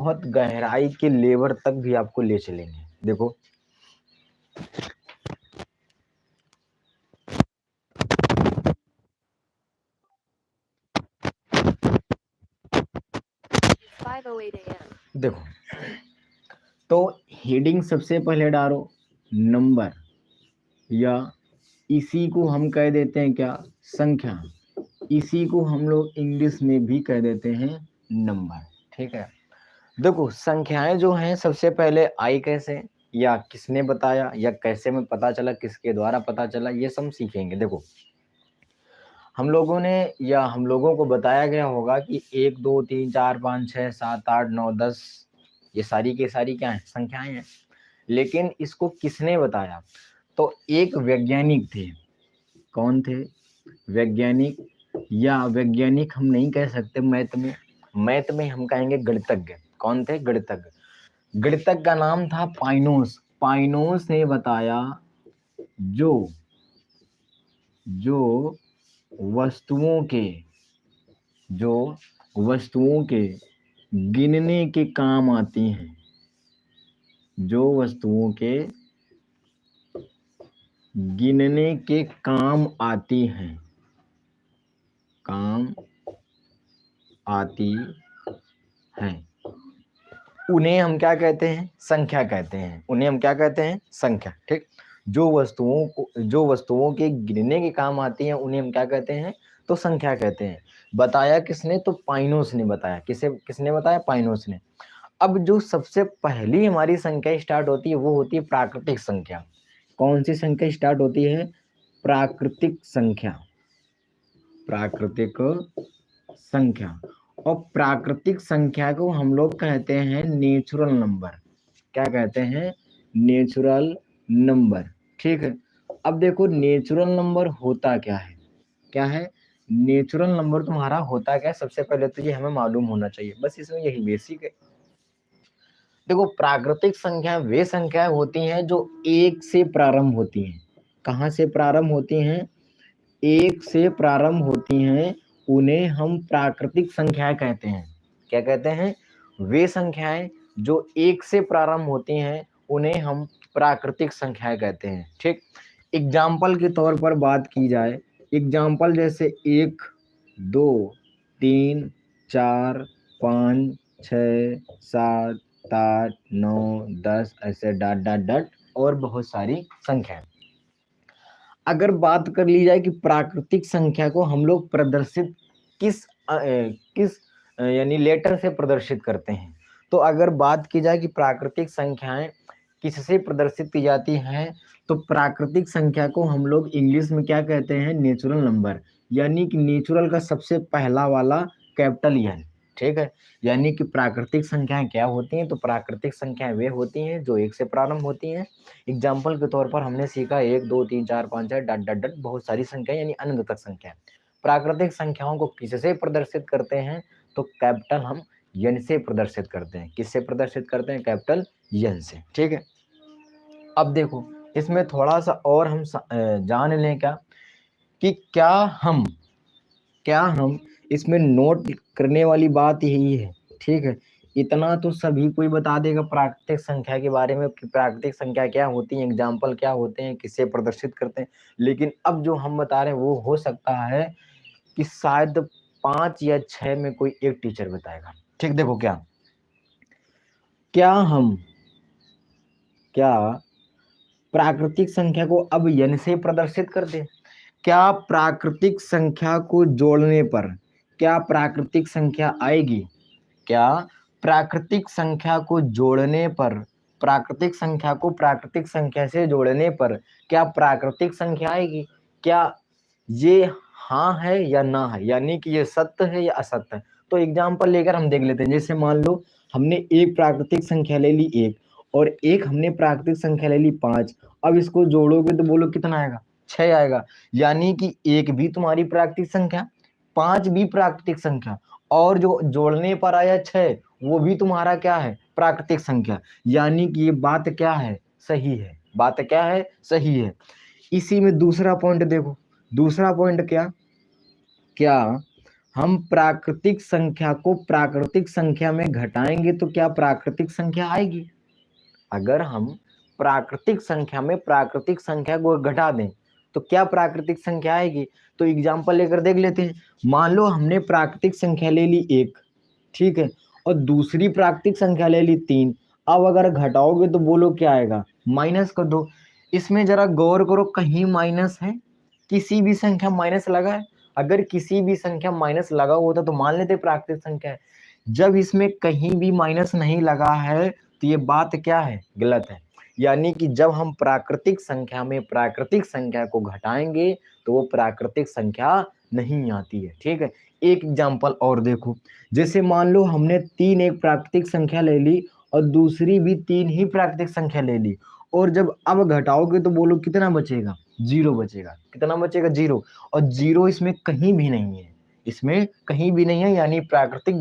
बहुत गहराई के लेवल तक भी आपको ले चलेंगे। देखो देखो, तो हेडिंग सबसे पहले डालो नंबर, या इसी को हम कह देते हैं क्या, संख्या। इसी को हम लोग इंग्लिश में भी कह देते हैं नंबर। ठीक है, देखो संख्याएं जो हैं सबसे पहले आई कैसे, या किसने बताया, या कैसे में पता चला, किसके द्वारा पता चला, ये सब सीखेंगे। देखो हम लोगों ने या हम लोगों को बताया गया होगा कि 1 2 3 4 5 6 7 8 9 10, ये सारी के सारी क्या है, संख्याएं हैं। लेकिन इसको किसने बताया, तो एक वैज्ञानिक थे। कौन थे, वैज्ञानिक, या वैज्ञानिक हम नहीं कह सकते, मैथ में हम कहेंगे गणितज्ञ। कौन थे, गणितज्ञ। गणितज्ञ का नाम था पाइनोस। पाइनोस ने बताया जो जो वस्तुओं के जो वस्तुओं के गिनने के काम आती हैं, जो वस्तुओं के गिनने के काम आती हैं, काम आती हैं, उन्हें हम क्या कहते हैं, संख्या कहते हैं। उन्हें हम क्या कहते हैं, संख्या। ठीक, जो वस्तुओं के गिनने के काम आती हैं उन्हें हम क्या कहते हैं, तो संख्या कहते हैं। बताया किसने, तो पाइनोस ने बताया। किसने बताया, पाइनोस ने। अब जो सबसे पहली हमारी संख्या स्टार्ट होती है वो होती है प्राकृतिक संख्या। कौन सी संख्या स्टार्ट होती है, प्राकृतिक संख्या। प्राकृतिक संख्या। और प्राकृतिक संख्या को हम लोग कहते हैं नेचुरल नंबर। क्या कहते हैं, नेचुरल नंबर। ठीक है, अब देखो नेचुरल नंबर होता क्या है, क्या है नेचुरल नंबर तुम्हारा होता क्या है, सबसे पहले तो ये हमें मालूम होना चाहिए, बस इसमें यही बेसिक है। देखो प्राकृतिक संख्या वे संख्याएं होती हैं जो एक से प्रारंभ होती हैं। कहाँ से प्रारंभ होती हैं, एक से प्रारंभ होती हैं, उन्हें हम प्राकृतिक संख्याएं कहते हैं। क्या कहते हैं, वे संख्याएं जो एक से प्रारंभ होती हैं उन्हें हम प्राकृतिक संख्याएं कहते हैं। ठीक, एग्जाम्पल के तौर पर बात की जाए, एग्जाम्पल जैसे 1 2 3 4 5 6 7 8 9 10, ऐसे डॉट डॉट डॉट और बहुत सारी संख्याएं। अगर बात कर ली जाए कि प्राकृतिक संख्या को हम लोग प्रदर्शित किस यानी लेटर से प्रदर्शित करते हैं, तो अगर बात की जाए कि प्राकृतिक संख्याएं किससे प्रदर्शित की जाती हैं, तो प्राकृतिक संख्या को हम लोग इंग्लिश में क्या कहते हैं, नेचुरल नंबर। यानी कि नेचुरल का सबसे पहला वाला कैपिटल एन। ठीक है, यानी कि प्राकृतिक संख्याएं क्या होती हैं, तो प्राकृतिक संख्याएं वे होती हैं जो एक से प्रारंभ होती हैं। एग्जाम्पल के तौर पर हमने सीखा 1 2 3 4 5 6 डट डट डट बहुत सारी संख्या यानी अनंत तक संख्या। प्राकृतिक संख्याओं को किससे प्रदर्शित करते हैं, तो कैपिटल हम यन से प्रदर्शित करते हैं। किससे प्रदर्शित करते हैं, कैपिटल यन से। ठीक है, अब देखो इसमें थोड़ा सा और हम जान लें क्या, कि क्या हम इसमें नोट करने वाली बात यही है। ठीक है, इतना तो सभी कोई बता देगा प्राकृतिक संख्या के बारे में कि प्राकृतिक संख्या क्या होती है, एग्जाम्पल क्या होते हैं, किससे प्रदर्शित करते हैं। लेकिन अब जो हम बता रहे हैं वो हो सकता है कि शायद 5 या 6 में कोई एक टीचर बताएगा। ठीक, देखो क्या प्राकृतिक संख्या को अब यन से प्रदर्शित कर दें। क्या प्राकृतिक संख्या को जोड़ने पर क्या प्राकृतिक संख्या आएगी, क्या प्राकृतिक संख्या को जोड़ने पर, प्राकृतिक संख्या को प्राकृतिक संख्या से जोड़ने पर क्या प्राकृतिक संख्या आएगी, क्या ये हाँ है या ना है, यानी कि ये सत्य है या असत्य है। तो एग्जाम्पल लेकर हम देख लेते हैं। जैसे मान लो हमने एक प्राकृतिक संख्या ले ली 1, और एक हमने प्राकृतिक संख्या ले ली 5। अब इसको जोड़ोगे तो बोलो कितना आएगा, 6 आएगा। यानी कि 1 भी तुम्हारी प्राकृतिक संख्या, 5 भी प्राकृतिक संख्या, और जो जोड़ने पर आया 6 वो भी तुम्हारा क्या है, प्राकृतिक संख्या। यानी कि ये बात क्या है, सही है। बात क्या है, सही है। इसी में दूसरा पॉइंट देखो, दूसरा पॉइंट क्या क्या हम प्राकृतिक संख्या को प्राकृतिक संख्या में घटाएंगे तो क्या प्राकृतिक संख्या आएगी? अगर हम प्राकृतिक संख्या में प्राकृतिक संख्या को घटा दें तो क्या प्राकृतिक संख्या आएगी? तो एग्जांपल लेकर देख लेते हैं। मान लो हमने प्राकृतिक संख्या ले ली 1, ठीक है, और दूसरी प्राकृतिक संख्या ले ली 3। अब अगर घटाओगे तो बोलो क्या आएगा? माइनस कर दो। इसमें जरा गौर करो, कहीं माइनस है? किसी भी संख्या माइनस लगा है? अगर किसी भी संख्या माइनस लगा होता तो मान लेते प्राकृतिक संख्या है। जब इसमें कहीं भी माइनस नहीं लगा है तो ये बात क्या है? गलत है। यानी कि जब हम प्राकृतिक संख्या में प्राकृतिक संख्या को घटाएंगे तो वो प्राकृतिक संख्या नहीं आती है, ठीक है। एक एग्जांपल और देखो, जैसे मान लो हमने 3 एक प्राकृतिक संख्या ले ली और दूसरी भी 3 ही प्राकृतिक संख्या ले ली, और जब अब घटाओगे तो बोलो कितना बचेगा? 0 बचेगा। कितना बचेगा? 0। और 0 इसमें कहीं भी नहीं है, इसमें कहीं भी नहीं है, यानी प्राकृतिक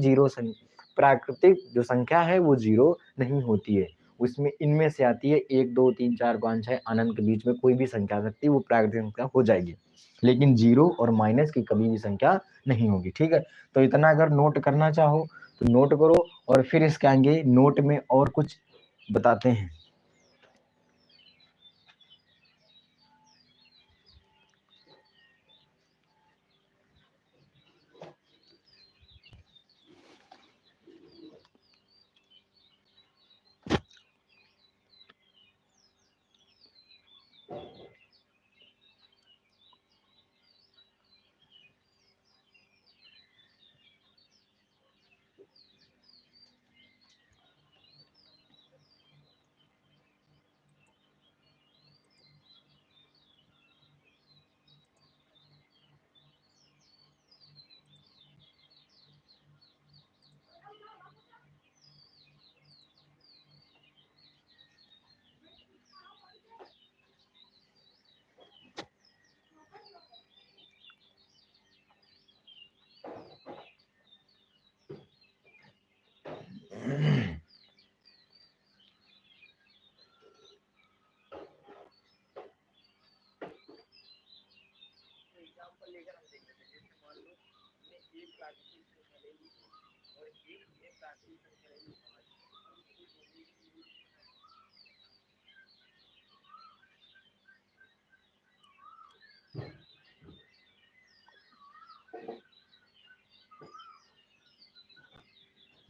जो संख्या है वो 0 नहीं होती है। उसमें इनमें से आती है 1 2 3 4 5 6 अनंत के बीच में कोई भी संख्या आ सकती है, वो प्राकृतिक संख्या हो जाएगी। लेकिन 0 और माइनस की कभी भी संख्या नहीं होगी, ठीक है। तो इतना अगर नोट करना चाहो तो नोट करो, और फिर इसके आगे नोट में और कुछ बताते हैं।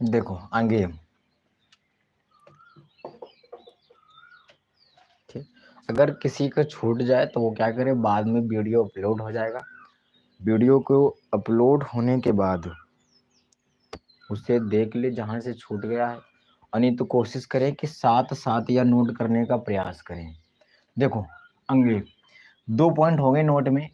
देखो आगे, ठीक। अगर किसी का छूट जाए तो वो क्या करे, बाद में वीडियो अपलोड हो जाएगा। वीडियो को अपलोड होने के बाद उसे देख ले जहां से छूट गया है, और नहीं तो कोशिश करें कि साथ साथ या नोट करने का प्रयास करें। देखो आगे 2 पॉइंट हो गए नोट में।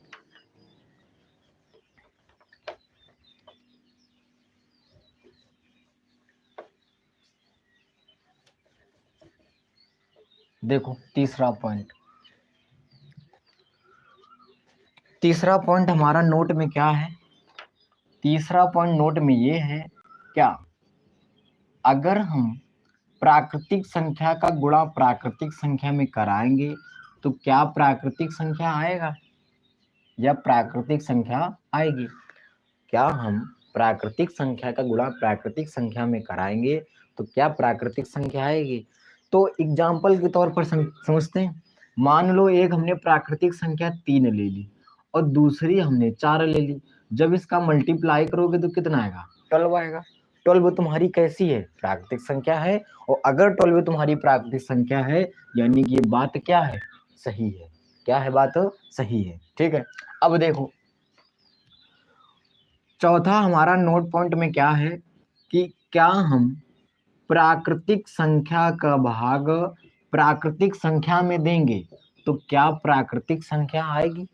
देखो तीसरा पॉइंट हमारा नोट में क्या है? तीसरा पॉइंट नोट में ये है, क्या अगर हम प्राकृतिक संख्या का गुणा प्राकृतिक संख्या में कराएंगे तो क्या प्राकृतिक संख्या आएगा या प्राकृतिक संख्या आएगी? क्या हम प्राकृतिक संख्या का गुणा प्राकृतिक संख्या में कराएंगे तो क्या प्राकृतिक संख्या आएगी? तो एग्जाम्पल के तौर पर समझते हैं। मान लो एक हमने प्राकृतिक संख्या 3 ले ली और दूसरी हमने 4 ले ली। जब इसका मल्टीप्लाई करोगे तो कितना आएगा? 12 आएगा। 12 तुम्हारी कैसी है? प्राकृतिक संख्या है। और अगर 12 तुम्हारी प्राकृतिक संख्या है यानी कि ये बात क्या है? सही है। क्या है? बात सही है, ठीक है। अब देखो चौथा हमारा नोट पॉइंट में क्या है कि क्या हम प्राकृतिक संख्या का भाग प्राकृतिक संख्या में देंगे तो क्या प्राकृतिक संख्या आएगी?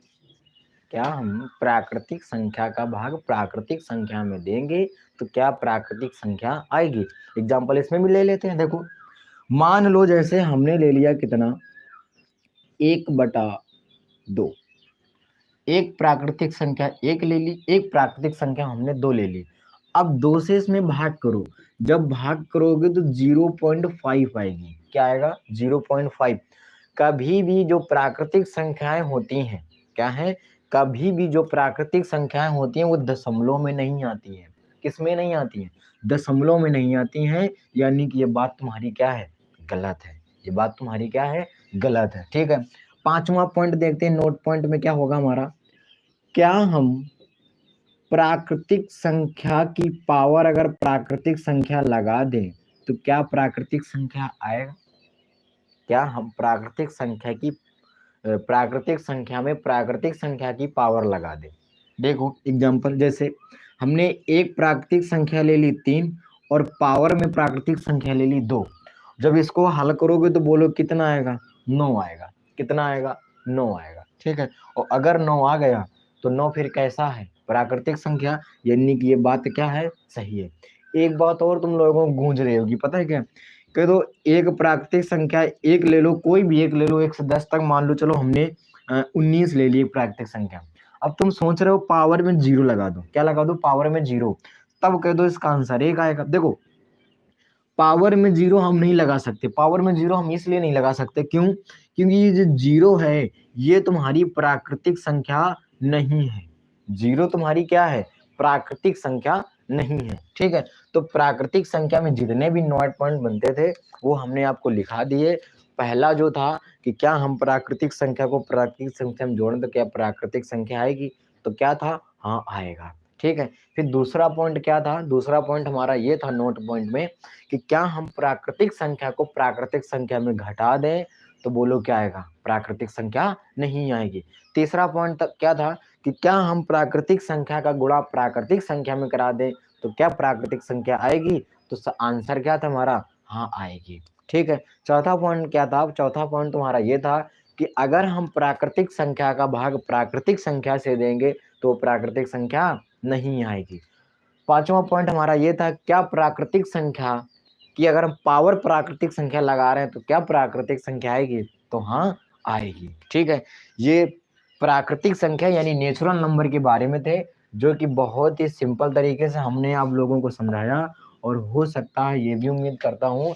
क्या हम प्राकृतिक संख्या का भाग प्राकृतिक संख्या में देंगे तो क्या प्राकृतिक संख्या आएगी? एग्जाम्पल इसमें भी ले लेते हैं। देखो मान लो जैसे हमने ले लिया कितना, 1/2। एक प्राकृतिक संख्या 1 ले ली, एक प्राकृतिक संख्या हमने 2 ले ली। अब 2 से इसमें भाग करो। जब भाग करोगे तो 0.5 आएगी। क्या आएगा? 0.5। कभी भी जो प्राकृतिक संख्याएं होती हैं, क्या है, कभी भी जो प्राकृतिक संख्याएं होती हैं वो दशमलव में नहीं आती हैं। किस में नहीं आती हैं? दशमलव में नहीं आती हैं, यानी कि ये बात तुम्हारी क्या है? गलत है। ये बात तुम्हारी क्या है? गलत है। ठीक है, 5वां पॉइंट देखते हैं। नोट पॉइंट में क्या होगा हमारा? क्या हम प्राकृतिक संख्या की पावर अगर प्राकृतिक संख्या लगा दें तो क्या प्राकृतिक संख्या आएगा? क्या हम प्राकृतिक संख्या की प्राकृतिक संख्या में प्राकृतिक संख्या की पावर लगा दें? देखो एग्जांपल, जैसे हमने एक प्राकृतिक संख्या ले ली 3 और पावर में प्राकृतिक संख्या ले ली 2। जब इसको हल करोगे तो बोलो कितना आएगा? 9 आएगा। कितना आएगा? 9 आएगा। ठीक है, और अगर 9 आ गया तो 9 फिर कैसा है? प्राकृतिक संख्या, यानी कि ये बात क्या है? सही है। एक बात और तुम लोगों को गूंज रही होगी, पता है क्या? कह दो एक प्राकृतिक संख्या एक ले लो, कोई भी एक ले लो, 1 से 10 तक मान लो, चलो हमने 19 ले ली एक प्राकृतिक संख्या। अब तुम सोच रहे हो पावर में 0 लगा दो। क्या लगा दो? पावर में 0। तब कह दो इसका आंसर 1 आएगा। देखो पावर में 0 हम नहीं लगा सकते। पावर में 0 हम इसलिए नहीं लगा सकते, क्यों? क्योंकि ये जो 0 है ये तुम्हारी प्राकृतिक संख्या नहीं है। 0 तुम्हारी क्या है? प्राकृतिक संख्या नहीं है। ठीक है, तो प्राकृतिक संख्या में जितने भी नोट पॉइंट बनते थे वो हमने आपको लिखा दिए। पहला जो था कि क्या हम प्राकृतिक संख्या को प्राकृतिक संख्या में जोड़ें तो क्या प्राकृतिक संख्या आएगी? तो क्या था? हाँ आएगा। ठीक है, फिर दूसरा पॉइंट क्या था? दूसरा पॉइंट हमारा ये था नोट पॉइंट में कि क्या हम प्राकृतिक संख्या को प्राकृतिक संख्या में घटा दें तो बोलो क्या आएगा? प्राकृतिक संख्या नहीं आएगी। तीसरा पॉइंट तक क्या था कि क्या हम प्राकृतिक संख्या का गुणा प्राकृतिक संख्या में करा दें तो क्या प्राकृतिक संख्या आएगी? तो आंसर क्या था हमारा? हाँ आएगी। ठीक है, चौथा पॉइंट क्या था? चौथा पॉइंट तुम्हारा ये था कि अगर हम प्राकृतिक संख्या का भाग प्राकृतिक संख्या से देंगे तो प्राकृतिक संख्या नहीं आएगी। पांचवा पॉइंट हमारा ये था, क्या प्राकृतिक संख्या कि अगर हम पावर प्राकृतिक संख्या लगा रहे हैं तो क्या प्राकृतिक संख्या आएगी? तो हाँ आएगी। ठीक है, ये प्राकृतिक संख्या यानी नेचुरल नंबर के बारे में थे, जो कि बहुत ही सिंपल तरीके से हमने आप लोगों को समझाया, और हो सकता है ये भी उम्मीद करता हूँ